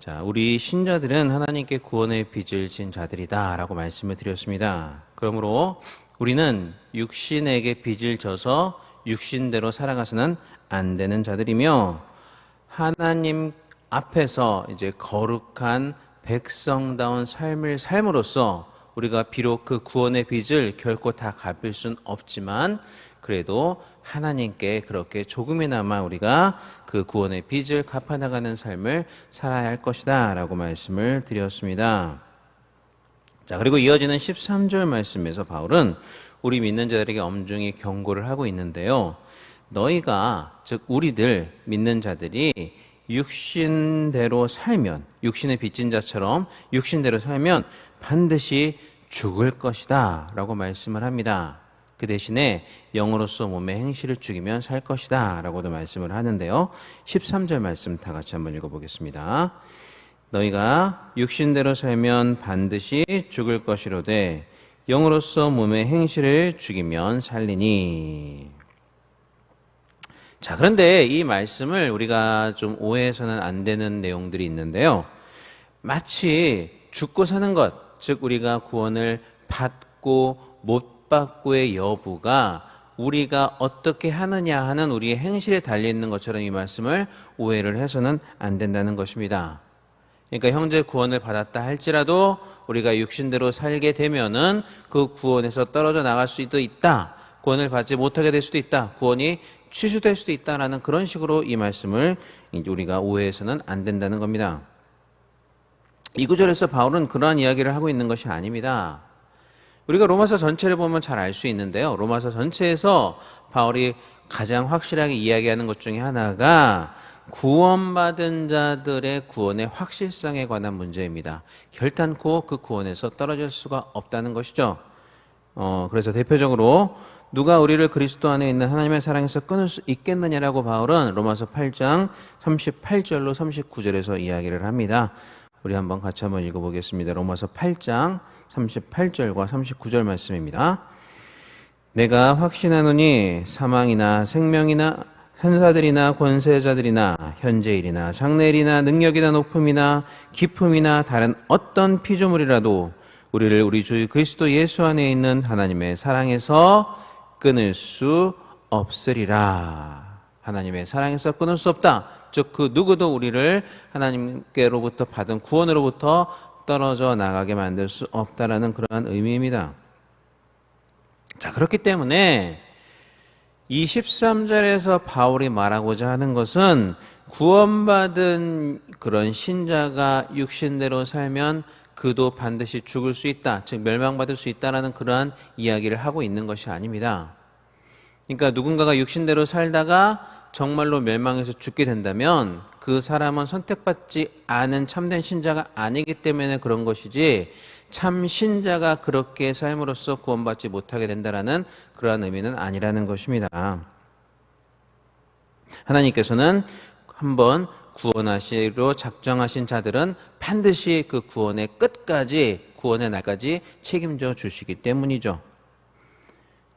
자, 우리 신자들은 하나님께 구원의 빚을 진 자들이다 라고 말씀을 드렸습니다. 그러므로 우리는 육신에게 빚을 져서 육신대로 살아가서는 안 되는 자들이며, 하나님 앞에서 이제 거룩한 백성다운 삶을 삶으로써 우리가 비록 그 구원의 빚을 결코 다 갚을 순 없지만, 그래도 하나님께 그렇게 조금이나마 우리가 그 구원의 빚을 갚아나가는 삶을 살아야 할 것이다 라고 말씀을 드렸습니다. 자, 그리고 이어지는 13절 말씀에서 바울은 우리 믿는 자들에게 엄중히 경고를 하고 있는데요. 너희가, 즉 우리들 믿는 자들이 육신대로 살면, 육신의 빚진 자처럼 육신대로 살면 반드시 죽을 것이다 라고 말씀을 합니다. 그 대신에 영으로서 몸의 행실을 죽이면 살 것이다 라고도 말씀을 하는데요. 13절 말씀 다 같이 한번 읽어보겠습니다. 너희가 육신대로 살면 반드시 죽을 것이로되 영으로서 몸의 행실을 죽이면 살리니. 자, 그런데 이 말씀을 우리가 좀 오해해서는 안 되는 내용들이 있는데요. 마치 죽고 사는 것, 즉 우리가 구원을 받고 못 받고의 여부가 우리가 어떻게 하느냐 하는 우리의 행실에 달려있는 것처럼 이 말씀을 오해를 해서는 안 된다는 것입니다. 그러니까 형제 구원을 받았다 할지라도 우리가 육신대로 살게 되면은 그 구원에서 떨어져 나갈 수도 있다. 구원을 받지 못하게 될 수도 있다. 구원이 취소될 수도 있다라는 그런 식으로 이 말씀을 우리가 오해해서는 안 된다는 겁니다. 이 구절에서 바울은 그러한 이야기를 하고 있는 것이 아닙니다. 우리가 로마서 전체를 보면 잘 알 수 있는데요. 로마서 전체에서 바울이 가장 확실하게 이야기하는 것 중에 하나가 구원받은 자들의 구원의 확실성에 관한 문제입니다. 결단코 그 구원에서 떨어질 수가 없다는 것이죠. 그래서 대표적으로 누가 우리를 그리스도 안에 있는 하나님의 사랑에서 끊을 수 있겠느냐라고 바울은 로마서 8장 38절로 39절에서 이야기를 합니다. 우리 같이 한번 읽어보겠습니다. 로마서 8장 38절과 39절 말씀입니다. 내가 확신하노니 사망이나 생명이나 천사들이나 권세자들이나 현재일이나 장래일이나 능력이나 높음이나 깊음이나 다른 어떤 피조물이라도 우리를 우리 주 그리스도 예수 안에 있는 하나님의 사랑에서 끊을 수 없으리라. 하나님의 사랑에서 끊을 수 없다. 즉 그 누구도 우리를 하나님께로부터 받은 구원으로부터 떨어져 나가게 만들 수 없다라는 그러한 의미입니다. 자, 그렇기 때문에 이 13절에서 바울이 말하고자 하는 것은 구원받은 그런 신자가 육신대로 살면 그도 반드시 죽을 수 있다, 즉 멸망받을 수 있다라는 그러한 이야기를 하고 있는 것이 아닙니다. 그러니까 누군가가 육신대로 살다가 정말로 멸망해서 죽게 된다면 그 사람은 선택받지 않은 참된 신자가 아니기 때문에 그런 것이지, 참 신자가 그렇게 삶으로써 구원받지 못하게 된다라는 그러한 의미는 아니라는 것입니다. 하나님께서는 한번 구원하시기로 작정하신 자들은 반드시 그 구원의 끝까지, 구원의 날까지 책임져 주시기 때문이죠.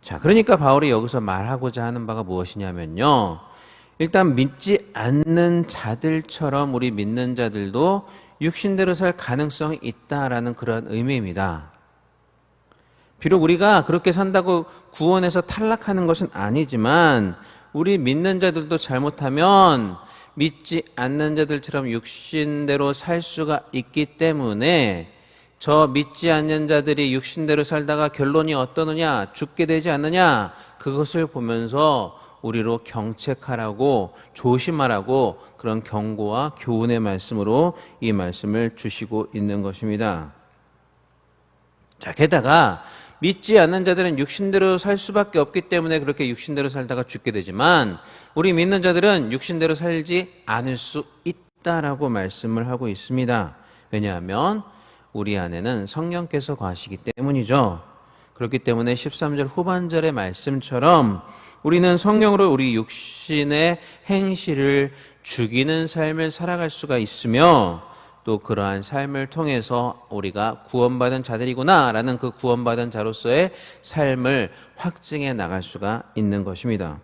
자, 그러니까 바울이 여기서 말하고자 하는 바가 무엇이냐면요, 일단 믿지 않는 자들처럼 우리 믿는 자들도 육신대로 살 가능성이 있다라는 그런 의미입니다. 비록 우리가 그렇게 산다고 구원에서 탈락하는 것은 아니지만 우리 믿는 자들도 잘못하면 믿지 않는 자들처럼 육신대로 살 수가 있기 때문에 저 믿지 않는 자들이 육신대로 살다가 결론이 어떠느냐, 죽게 되지 않느냐, 그것을 보면서 우리로 경책하라고, 조심하라고 그런 경고와 교훈의 말씀으로 이 말씀을 주시고 있는 것입니다. 자, 게다가 믿지 않는 자들은 육신대로 살 수밖에 없기 때문에 그렇게 육신대로 살다가 죽게 되지만 우리 믿는 자들은 육신대로 살지 않을 수 있다라고 말씀을 하고 있습니다. 왜냐하면 우리 안에는 성령께서 거하시기 때문이죠. 그렇기 때문에 13절 후반절의 말씀처럼 우리는 성령으로 우리 육신의 행실을 죽이는 삶을 살아갈 수가 있으며, 또 그러한 삶을 통해서 우리가 구원받은 자들이구나 라는 그 구원받은 자로서의 삶을 확증해 나갈 수가 있는 것입니다.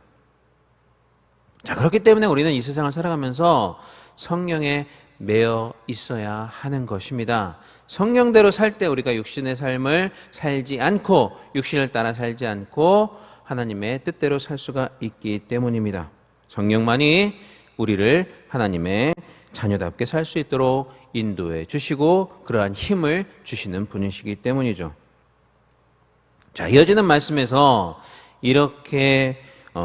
자, 그렇기 때문에 우리는 이 세상을 살아가면서 성령의 매여 있어야 하는 것입니다. 성령대로 살 때 우리가 육신의 삶을 살지 않고 육신을 따라 살지 않고 하나님의 뜻대로 살 수가 있기 때문입니다. 성령만이 우리를 하나님의 자녀답게 살 수 있도록 인도해 주시고 그러한 힘을 주시는 분이시기 때문이죠. 자, 이어지는 말씀에서 이렇게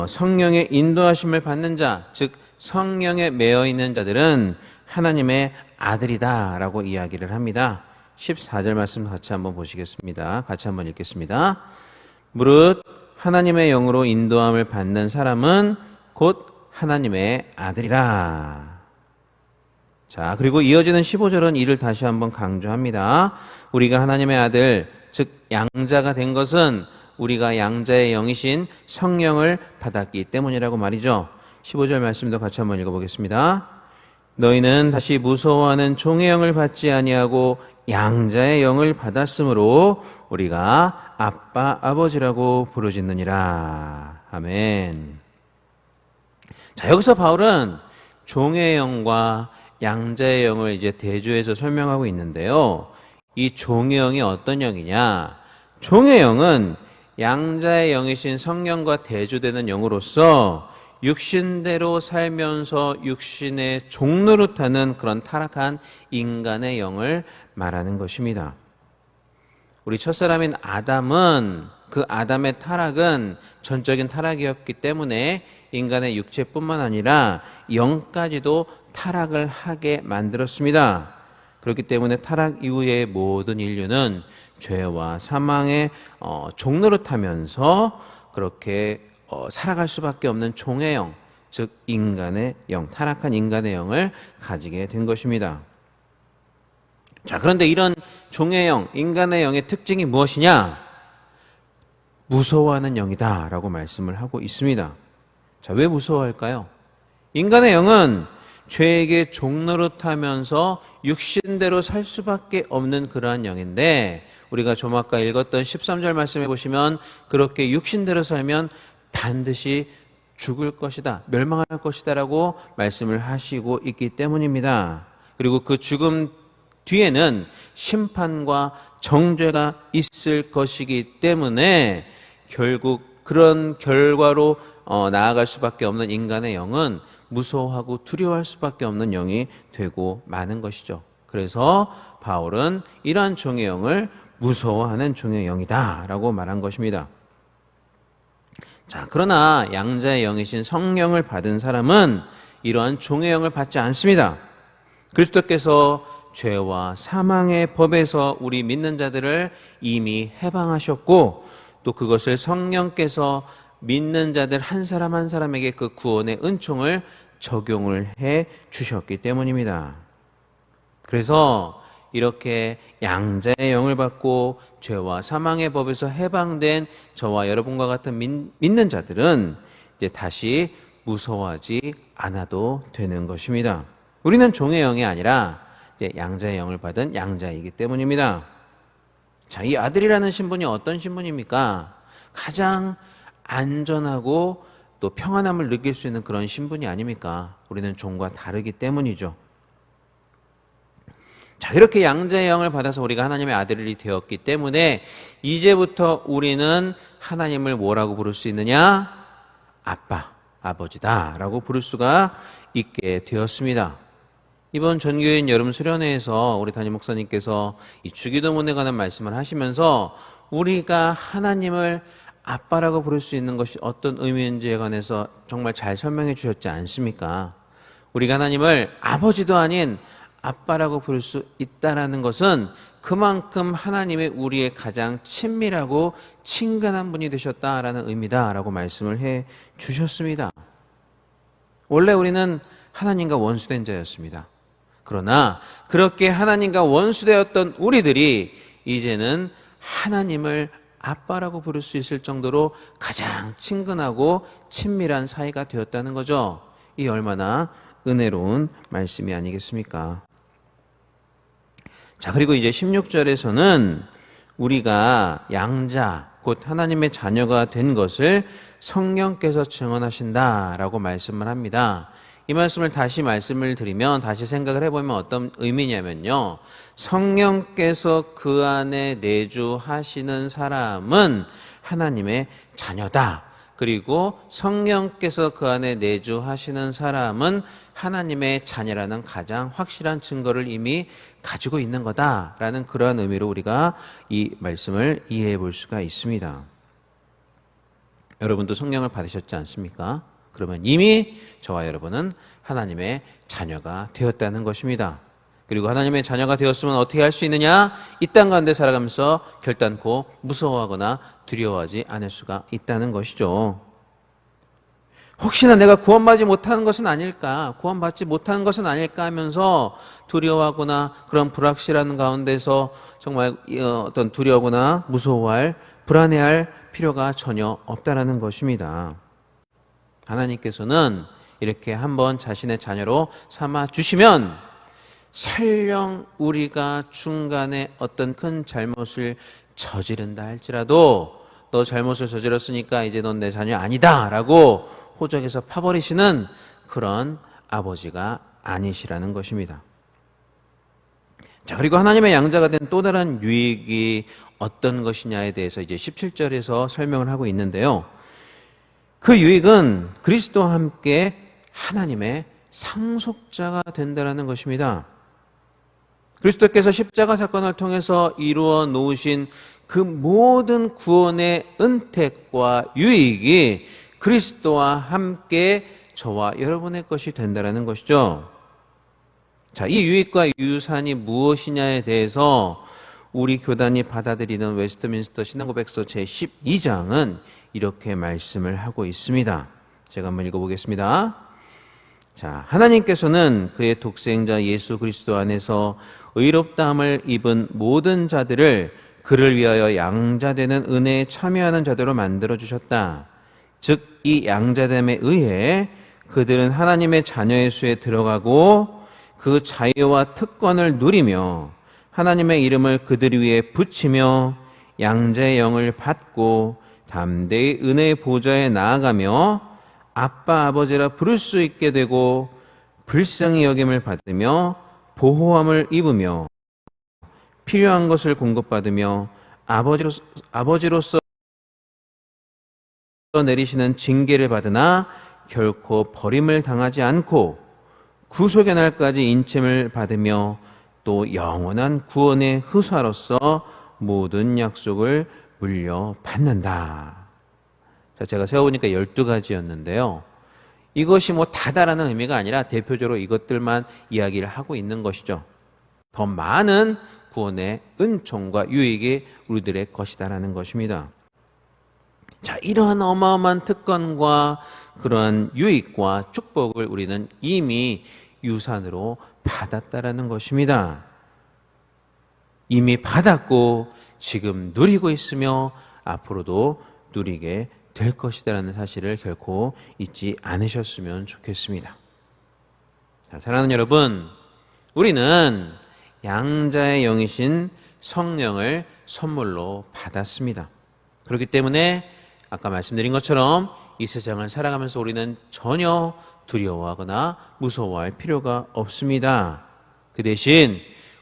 성령의 인도하심을 받는 자, 즉 성령에 매여 있는 자들은 하나님의 아들이다 라고 이야기를 합니다. 14절 말씀 같이 한번 보시겠습니다. 같이 한번 읽겠습니다. 무릇 하나님의 영으로 인도함을 받는 사람은 곧 하나님의 아들이라. 자, 그리고 이어지는 15절은 이를 다시 한번 강조합니다. 우리가 하나님의 아들, 즉 양자가 된 것은 우리가 양자의 영이신 성령을 받았기 때문이라고 말이죠. 15절 말씀도 같이 한번 읽어보겠습니다. 너희는 다시 무서워하는 종의 영을 받지 아니하고 양자의 영을 받았으므로 우리가 아빠 아버지라고 부르짖느니라. 아멘. 자, 여기서 바울은 종의 영과 양자의 영을 이제 대조해서 설명하고 있는데요. 이 종의 영이 어떤 영이냐? 종의 영은 양자의 영이신 성령과 대조되는 영으로서 육신대로 살면서 육신의 종노릇하는 그런 타락한 인간의 영을 말하는 것입니다. 우리 첫사람인 아담은 그 아담의 타락은 전적인 타락이었기 때문에 인간의 육체뿐만 아니라 영까지도 타락을 하게 만들었습니다. 그렇기 때문에 타락 이후의 모든 인류는 죄와 사망의 종노릇하면서 그렇게 살아갈 수밖에 없는 종의 영, 즉 인간의 영, 타락한 인간의 영을 가지게 된 것입니다. 자, 그런데 이런 종의 영, 인간의 영의 특징이 무엇이냐? 무서워하는 영이다 라고 말씀을 하고 있습니다. 자, 왜 무서워할까요? 인간의 영은 죄에게 종노릇하면서 육신대로 살 수밖에 없는 그러한 영인데 우리가 좀 아까 읽었던 13절 말씀해 보시면 그렇게 육신대로 살면 반드시 죽을 것이다, 멸망할 것이다 라고 말씀을 하시고 있기 때문입니다. 그리고 그 죽음 뒤에는 심판과 정죄가 있을 것이기 때문에 결국 그런 결과로 나아갈 수밖에 없는 인간의 영은 무서워하고 두려워할 수밖에 없는 영이 되고 마는 것이죠. 그래서 바울은 이러한 종의 영을 무서워하는 종의 영이다 라고 말한 것입니다. 자, 그러나 양자의 영이신 성령을 받은 사람은 이러한 종의 영을 받지 않습니다. 그리스도께서 죄와 사망의 법에서 우리 믿는 자들을 이미 해방하셨고 또 그것을 성령께서 믿는 자들 한 사람 한 사람에게 그 구원의 은총을 적용을 해 주셨기 때문입니다. 그래서 이렇게 양자의 영을 받고 죄와 사망의 법에서 해방된 저와 여러분과 같은 믿는 자들은 이제 다시 무서워하지 않아도 되는 것입니다. 우리는 종의 영이 아니라 이제 양자의 영을 받은 양자이기 때문입니다. 자, 이 아들이라는 신분이 어떤 신분입니까? 가장 안전하고 또 평안함을 느낄 수 있는 그런 신분이 아닙니까? 우리는 종과 다르기 때문이죠. 자, 이렇게 양자의 영을 받아서 우리가 하나님의 아들이 되었기 때문에 이제부터 우리는 하나님을 뭐라고 부를 수 있느냐? 아빠, 아버지다 라고 부를 수가 있게 되었습니다. 이번 전교인 여름 수련회에서 우리 담임 목사님께서 이 주기도문에 관한 말씀을 하시면서 우리가 하나님을 아빠라고 부를 수 있는 것이 어떤 의미인지에 관해서 정말 잘 설명해 주셨지 않습니까? 우리가 하나님을 아버지도 아닌 아빠라고 부를 수 있다라는 것은 그만큼 하나님의 우리의 가장 친밀하고 친근한 분이 되셨다라는 의미다라고 말씀을 해 주셨습니다. 원래 우리는 하나님과 원수된 자였습니다. 그러나 그렇게 하나님과 원수되었던 우리들이 이제는 하나님을 아빠라고 부를 수 있을 정도로 가장 친근하고 친밀한 사이가 되었다는 거죠. 이 얼마나 은혜로운 말씀이 아니겠습니까? 자, 그리고 이제 16절에서는 우리가 양자, 곧 하나님의 자녀가 된 것을 성령께서 증언하신다라고 말씀을 합니다. 이 말씀을 다시 말씀을 드리면, 다시 생각을 해보면 어떤 의미냐면요, 성령께서 그 안에 내주하시는 사람은 하나님의 자녀다. 그리고 성령께서 그 안에 내주하시는 사람은 하나님의 자녀라는 가장 확실한 증거를 이미 가지고 있는 거다라는 그러한 의미로 우리가 이 말씀을 이해해 볼 수가 있습니다. 여러분도 성령을 받으셨지 않습니까? 그러면 이미 저와 여러분은 하나님의 자녀가 되었다는 것입니다. 그리고 하나님의 자녀가 되었으면 어떻게 할 수 있느냐? 이 땅 가운데 살아가면서 결단코 무서워하거나 두려워하지 않을 수가 있다는 것이죠. 혹시나 내가 구원받지 못하는 것은 아닐까, 구원받지 못하는 것은 아닐까 하면서 두려워하거나 그런 불확실한 가운데서 정말 어떤 두려워하거나 무서워할, 불안해할 필요가 전혀 없다라는 것입니다. 하나님께서는 이렇게 한번 자신의 자녀로 삼아 주시면 설령 우리가 중간에 어떤 큰 잘못을 저지른다 할지라도 너 잘못을 저질렀으니까 이제 넌 내 자녀 아니다 라고 호적에서 파버리시는 그런 아버지가 아니시라는 것입니다. 자, 그리고 하나님의 양자가 된 또 다른 유익이 어떤 것이냐에 대해서 이제 17절에서 설명을 하고 있는데요. 그 유익은 그리스도와 함께 하나님의 상속자가 된다는 것입니다. 그리스도께서 십자가 사건을 통해서 이루어 놓으신 그 모든 구원의 은택과 유익이 그리스도와 함께 저와 여러분의 것이 된다는 것이죠. 자, 이 유익과 유산이 무엇이냐에 대해서 우리 교단이 받아들이는 웨스트민스터 신앙고백서 제12장은 이렇게 말씀을 하고 있습니다. 제가 한번 읽어보겠습니다. 자, 하나님께서는 그의 독생자 예수 그리스도 안에서 의롭다함을 입은 모든 자들을 그를 위하여 양자되는 은혜에 참여하는 자들로 만들어 주셨다. 즉, 이 양자됨에 의해 그들은 하나님의 자녀의 수에 들어가고 그 자유와 특권을 누리며 하나님의 이름을 그들 위에 붙이며 양자의 영을 받고 담대히 은혜의 보좌에 나아가며 아빠 아버지라 부를 수 있게 되고 불쌍히 여김을 받으며 보호함을 입으며 필요한 것을 공급받으며 아버지로서 내리시는 징계를 받으나 결코 버림을 당하지 않고 구속의 날까지 인침을 받으며 또 영원한 구원의 후사로서 모든 약속을 물려받는다. 자, 제가 세워보니까 12가지였는데요. 이것이 뭐 다다라는 의미가 아니라 대표적으로 이것들만 이야기를 하고 있는 것이죠. 더 많은 구원의 은총과 유익이 우리들의 것이다라는 것입니다. 자, 이러한 어마어마한 특권과 그러한 유익과 축복을 우리는 이미 유산으로 받았다라는 것입니다. 이미 받았고 지금 누리고 있으며 앞으로도 누리게 될 것이다라는 사실을 결코 잊지 않으셨으면 좋겠습니다. 자, 사랑하는 여러분, 우리는 양자의 영이신 성령을 선물로 받았습니다. 그렇기 때문에 아까 말씀드린 것처럼 이 세상을 살아가면서 우리는 전혀 두려워하거나 무서워할 필요가 없습니다. 그 대신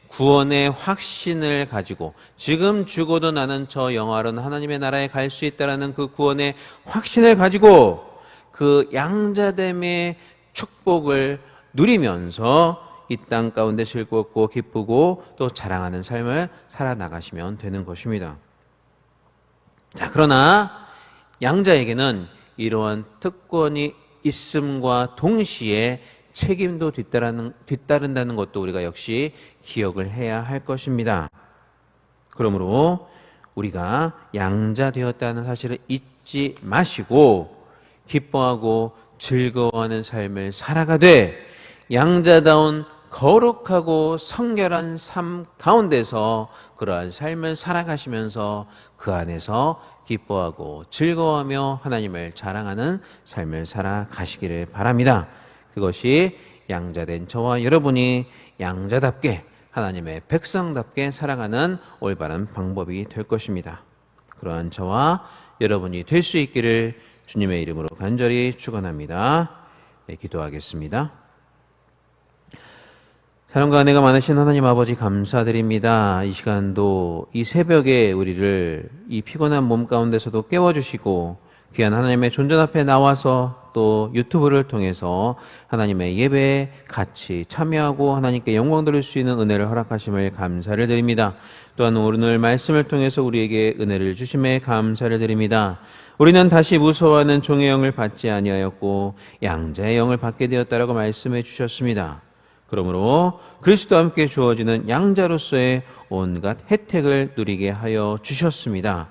구원의 확신을 가지고 지금 죽어도 나는 저 영화로는 하나님의 나라에 갈 수 있다라는 그 구원의 확신을 가지고 그 양자됨의 축복을 누리면서 이 땅 가운데 즐겁고 기쁘고 또 자랑하는 삶을 살아나가시면 되는 것입니다. 자, 그러나 양자에게는 이러한 특권이 있음과 동시에 책임도 뒤따른다는 것도 우리가 역시 기억을 해야 할 것입니다. 그러므로 우리가 양자되었다는 사실을 잊지 마시고 기뻐하고 즐거워하는 삶을 살아가되 양자다운 거룩하고 성결한 삶 가운데서 그러한 삶을 살아가시면서 그 안에서 기뻐하고 즐거워하며 하나님을 자랑하는 삶을 살아가시기를 바랍니다. 그것이 양자된 저와 여러분이 양자답게 하나님의 백성답게 살아가는 올바른 방법이 될 것입니다. 그러한 저와 여러분이 될 수 있기를 주님의 이름으로 간절히 축원합니다. 네, 기도하겠습니다. 사랑과 은혜가 많으신 하나님 아버지 감사드립니다. 이 시간도 이 새벽에 우리를 이 피곤한 몸 가운데서도 깨워주시고 귀한 하나님의 존전 앞에 나와서 또 유튜브를 통해서 하나님의 예배에 같이 참여하고 하나님께 영광 돌릴 수 있는 은혜를 허락하심을 감사를 드립니다. 또한 오늘 말씀을 통해서 우리에게 은혜를 주심에 감사를 드립니다. 우리는 다시 무서워하는 종의 영을 받지 아니하였고 양자의 영을 받게 되었다라고 말씀해 주셨습니다. 그러므로 그리스도와 함께 주어지는 양자로서의 온갖 혜택을 누리게 하여 주셨습니다.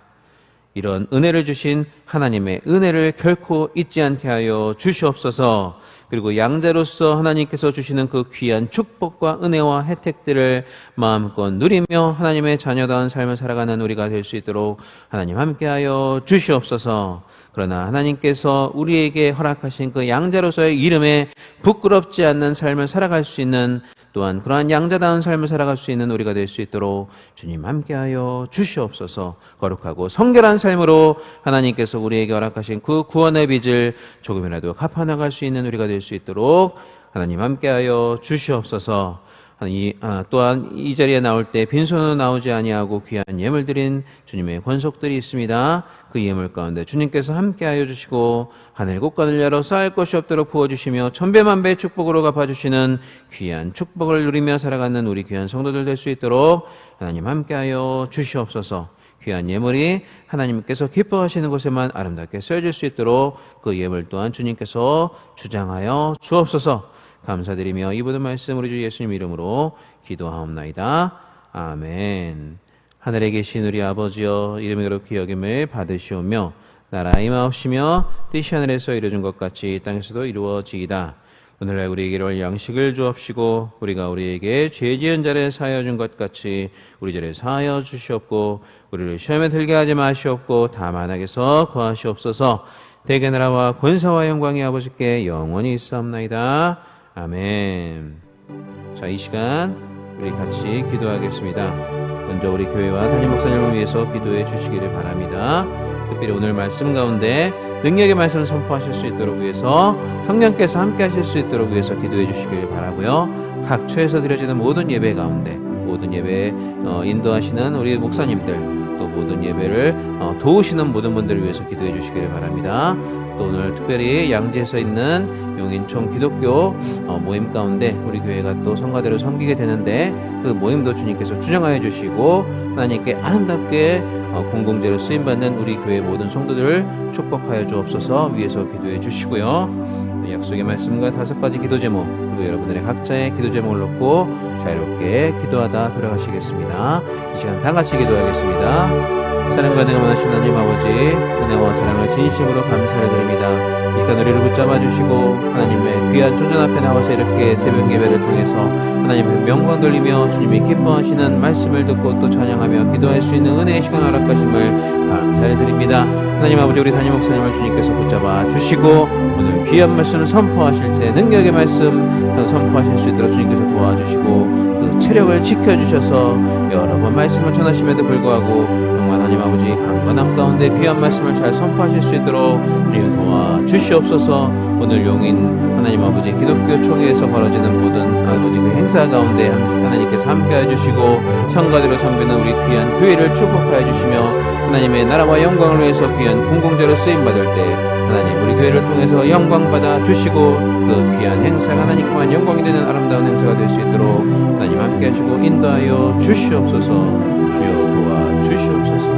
이런 은혜를 주신 하나님의 은혜를 결코 잊지 않게 하여 주시옵소서. 그리고 양자로서 하나님께서 주시는 그 귀한 축복과 은혜와 혜택들을 마음껏 누리며 하나님의 자녀다운 삶을 살아가는 우리가 될 수 있도록 하나님 함께하여 주시옵소서. 그러나 하나님께서 우리에게 허락하신 그 양자로서의 이름에 부끄럽지 않는 삶을 살아갈 수 있는, 또한 그러한 양자다운 삶을 살아갈 수 있는 우리가 될 수 있도록 주님 함께하여 주시옵소서. 거룩하고 성결한 삶으로 하나님께서 우리에게 허락하신 그 구원의 빚을 조금이라도 갚아나갈 수 있는 우리가 될 수 있도록 하나님 함께하여 주시옵소서. 또한 이 자리에 나올 때 빈손으로 나오지 아니하고 귀한 예물 드린 주님의 권속들이 있습니다. 그 예물 가운데 주님께서 함께하여 주시고 하늘 곳간을 열어 쌓을 것이 없도록 부어주시며 천배만배의 축복으로 갚아주시는 귀한 축복을 누리며 살아가는 우리 귀한 성도들 될 수 있도록 하나님 함께하여 주시옵소서. 귀한 예물이 하나님께서 기뻐하시는 곳에만 아름답게 쓰여질 수 있도록 그 예물 또한 주님께서 주장하여 주옵소서. 감사드리며 이 모든 말씀 우리 주 예수님 이름으로 기도하옵나이다. 아멘. 하늘에 계신 우리 아버지여, 이름이 그렇게 여김을 받으시오며 나라 임하옵시며 뜻이 하늘에서 이루어진 것 같이 땅에서도 이루어지이다. 오늘날 우리에게 이룰 양식을 주옵시고 우리가 우리에게 죄 지은 자를 사하여 준 것 같이 우리 죄를 사하여 주시옵고 우리를 시험에 들게 하지 마시옵고 다만 악에서 구하시옵소서. 대개 나라와 권사와 영광이 아버지께 영원히 있사옵나이다. 아멘. 자, 이 시간 우리 같이 기도하겠습니다. 먼저 우리 교회와 담임 목사님을 위해서 기도해 주시기를 바랍니다. 특별히 오늘 말씀 가운데 능력의 말씀을 선포하실 수 있도록 위해서 성령께서 함께 하실 수 있도록 위해서 기도해 주시기를 바라고요. 각 처에서 드려지는 모든 예배 가운데 모든 예배 인도하시는 우리 목사님들, 또 모든 예배를 도우시는 모든 분들을 위해서 기도해 주시기를 바랍니다. 또 오늘 특별히 양지에서 있는 용인총 기독교 모임 가운데 우리 교회가 또 성가대로 섬기게 되는데 그 모임도 주님께서 주장하여 주시고 하나님께 아름답게 공공재로 쓰임받는 우리 교회 모든 성도들을 축복하여 주옵소서. 위에서 기도해 주시고요. 약속의 말씀과 5가지 기도 제목, 그리고 여러분들의 각자의 기도 제목을 놓고 자유롭게 기도하다 돌아가시겠습니다. 이 시간 다 같이 기도하겠습니다. 사랑과 은혜가 많으신 하나님 아버지, 은혜와 사랑을 진심으로 감사를 드립니다. 이 시간 우리를 붙잡아 주시고 하나님의 귀한 존전 앞에 나와서 이렇게 새벽 예배를 통해서 하나님의 명광 돌리며 주님이 기뻐하시는 말씀을 듣고 또 찬양하며 기도할 수 있는 은혜의 시간 허락하심을 감사를 드립니다. 하나님 아버지, 우리 담임 목사님을 주님께서 붙잡아 주시고 오늘 귀한 말씀을 선포하실 때 능력의 말씀 선포하실 수 있도록 주님께서 도와주시고 그 체력을 지켜주셔서 여러 번 말씀을 전하심에도 불구하고 정말 하나님 아버지 강건함 가운데 귀한 말씀을 잘 선포하실 수 있도록 주님 도와주시옵소서. 오늘 용인 하나님 아버지 기독교 총회에서 벌어지는 모든 아버지 그 행사 가운데 하나님께서 함께해 주시고 성가대로 섬기는 우리 귀한 교회를 축복하여 주시며 하나님의 나라와 영광을 위해서 귀한 공공재로 쓰임받을 때 하나님 우리 교회를 통해서 영광 받아 주시고 그 귀한 행사가 하나님께만 영광이 되는 아름다운 행사가 될 수 있도록 하나님 함께 하시고 인도하여 주시옵소서. 주여 도와 주시옵소서.